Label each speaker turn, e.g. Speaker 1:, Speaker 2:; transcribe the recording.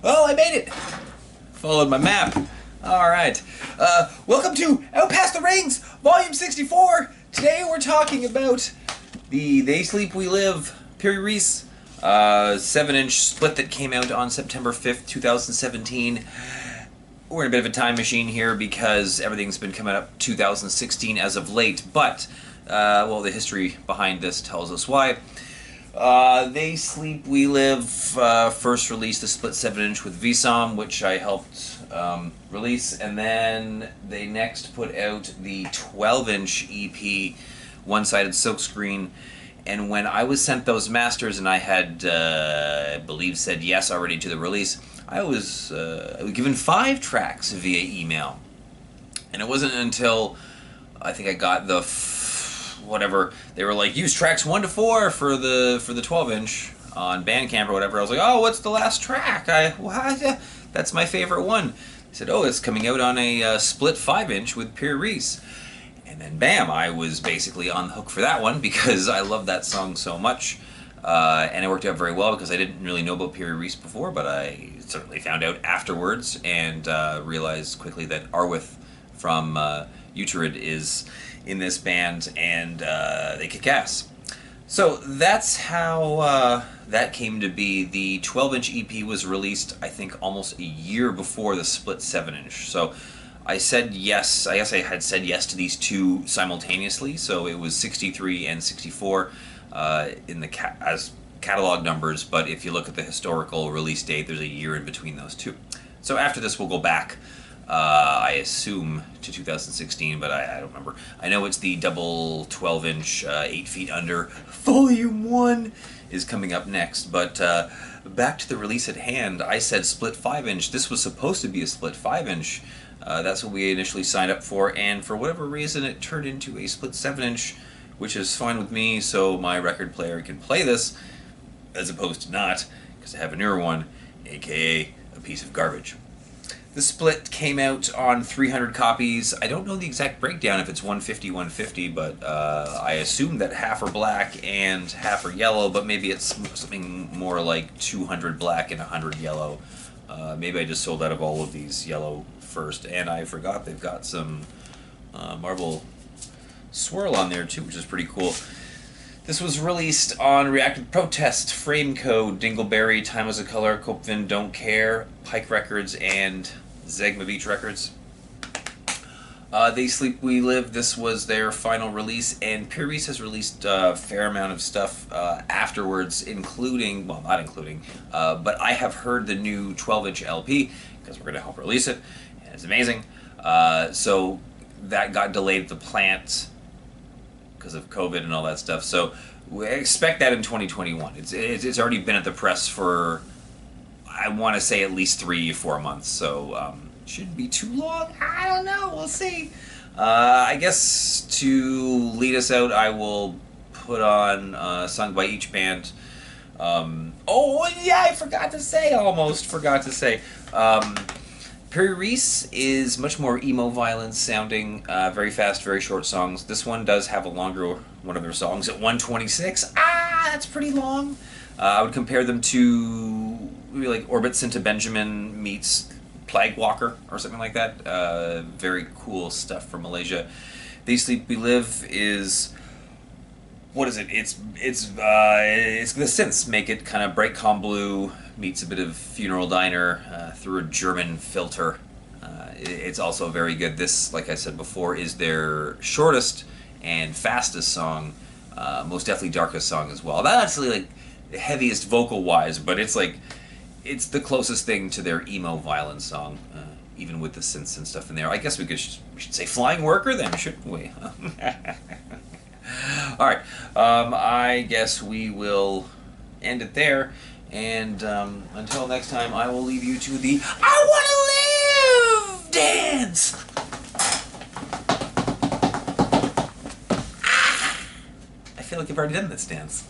Speaker 1: Oh, I made it! Followed my map. Alright. Welcome to Out Past the Rings, Volume 64! Today we're talking about the They Sleep We Live, Piri Reis, 7-inch split that came out on September 5th, 2017. We're in a bit of a time machine here because everything's been coming up 2016 as of late, but, well, the history behind this tells us why. They Sleep We Live first released the split 7-inch with VSOM, which I helped release, and then they next put out the 12-inch EP, one-sided silkscreen. And when I was sent those masters and I had, I believe, said yes already to the release, I was given 5 tracks via email. And it wasn't until I think I got the whatever, they were like, use tracks 1 to 4 for the 12-inch on Bandcamp or whatever. I was like, oh, what's the last track? That's my favorite one. They said, oh, it's coming out on a split 5-inch with Piri Reis. And then bam, I was basically on the hook for that one because I love that song so much. And it worked out very well because I didn't really know about Piri Reis before, but I certainly found out afterwards and realized quickly that Arwith from Uterid is in this band, and they kick ass. So that's how that came to be. The 12-inch EP was released, I think, almost a year before the split 7-inch. So I said yes. I guess I had said yes to these two simultaneously. So it was 63 and 64 in the as catalog numbers. But if you look at the historical release date, there's a year in between those two. So after this, we'll go back. I assume to 2016, but I don't remember. I know it's the double 12-inch, 8 Feet Under, Volume 1 is coming up next. But back to the release at hand, I said split 5-inch. This was supposed to be a split 5-inch. That's what we initially signed up for, and for whatever reason it turned into a split 7-inch, which is fine with me, so my record player can play this, as opposed to not, because I have a newer one, aka a piece of garbage. The split came out on 300 copies. I don't know the exact breakdown if it's 150, but I assume that half are black and half are yellow, but maybe it's something more like 200 black and 100 yellow. Maybe I just sold out of all of these yellow first, and I forgot they've got some marble swirl on there too, which is pretty cool. This was released on Reactive Protest, Frame Code, Dingleberry, Time as a Color, Copevin, Don't Care, Pike Records, and Zegma Beach Records. They Sleep We Live, this was their final release, and Piri Reis has released a fair amount of stuff afterwards, including, well, not including, but I have heard the new 12-inch LP, because we're going to help release it, and it's amazing. So that got delayed at the plant because of COVID and all that stuff, so we expect that in 2021. It's already been at the press for, I want to say, at least 3-4 months, so shouldn't be too long. I don't know, we'll see. I guess to lead us out, I will put on a song by each band. Oh yeah, I almost forgot to say. Piri Reis is much more emo violence sounding, very fast, very short songs. This one does have a longer one of their songs at 126. That's pretty long. I would compare them to maybe like Orbits into Benjamin meets Plague Walker or something like that. Very cool stuff from Malaysia. They Sleep We Live is, what is it? It's the synths make it kind of bright calm blue meets a bit of Funeral Diner through a German filter. It's also very good. This, like I said before, is their shortest and fastest song, most definitely darkest song as well. Not actually like the heaviest vocal wise, but it's like it's the closest thing to their emo violence song, even with the synths and stuff in there. I guess we should say Flying Worker then, shouldn't we? All right, I guess we will end it there, and until next time, I will leave you to the I Want to Live dance. I feel like I've already done this dance.